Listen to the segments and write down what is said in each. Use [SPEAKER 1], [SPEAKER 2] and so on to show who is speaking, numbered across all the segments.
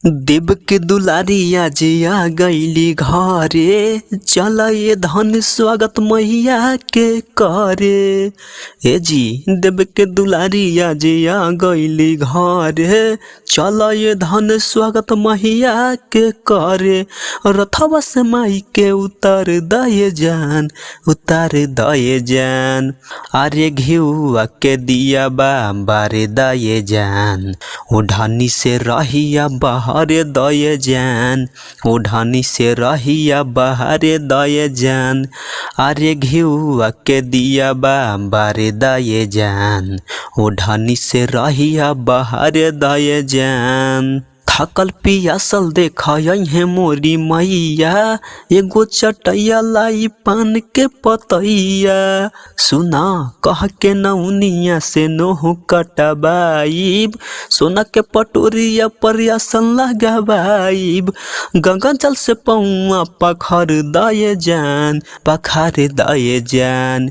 [SPEAKER 1] देव के दुलारिया जिया गईली घरे, चल ये धन स्वागत मैया के करे। ए जी देव के दुलारिया जिया गईली घरे, चल ये धन स्वागत मैया के करे। रथवा से माई के उतार दये जान, उतार दये जान। अरे घिउआ के दिया बारे दये जान, ओढ़ानी से रहिया बहरे दये जान, ओढ़ानी से रहिया बहरे दये जान। अरे घिउआ के दिया बारे दये जान, ओढ़ानी से रहिया बहरे दये जान। थकल पियासल देखई है मोरी मैया, एगो चटैया लाई पान के पतैया। सुना कह के नौनिया से नोह कटबाइब, सोना के पटोरिया पर आसन लगाबाइब। गंगा जल से पौआ पखर दये जान, पखर दये जान।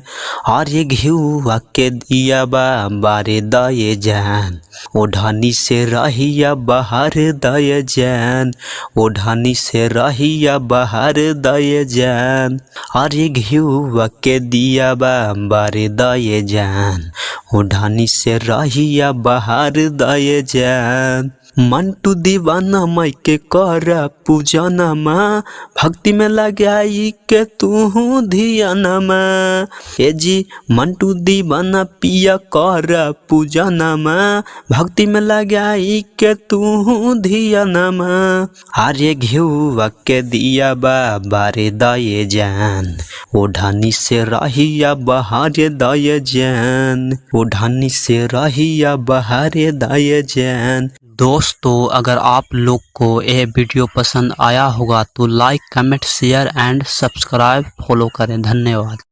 [SPEAKER 1] अरे घिउआ के दिया बारे दये जान, ओढ़ानी से रहिया बहार दये जान, ओढ़ानी से रहिया बहार दये जान। अरे घिउआ के दिया बारे दये जान, ओढ़ानी से रहिया बहार दये जान। मंटू दीवाना माई के करा पूजना माँ, भक्ति में लगाई के तू धियाना माँ। ए जी मंटू दीवाना पिया करा पूजना माँ, भक्ति में लगाई के तू धियाना माँ। अरे घिउआ के दिया बारे दये जान, ओढ़ानी से रहिया बहारे दये जान, ओढ़ानी से रहिया बहारे दये जान। दोस्तों अगर आप लोग को यह वीडियो पसंद आया होगा तो like comment share and subscribe follow करें। धन्यवाद।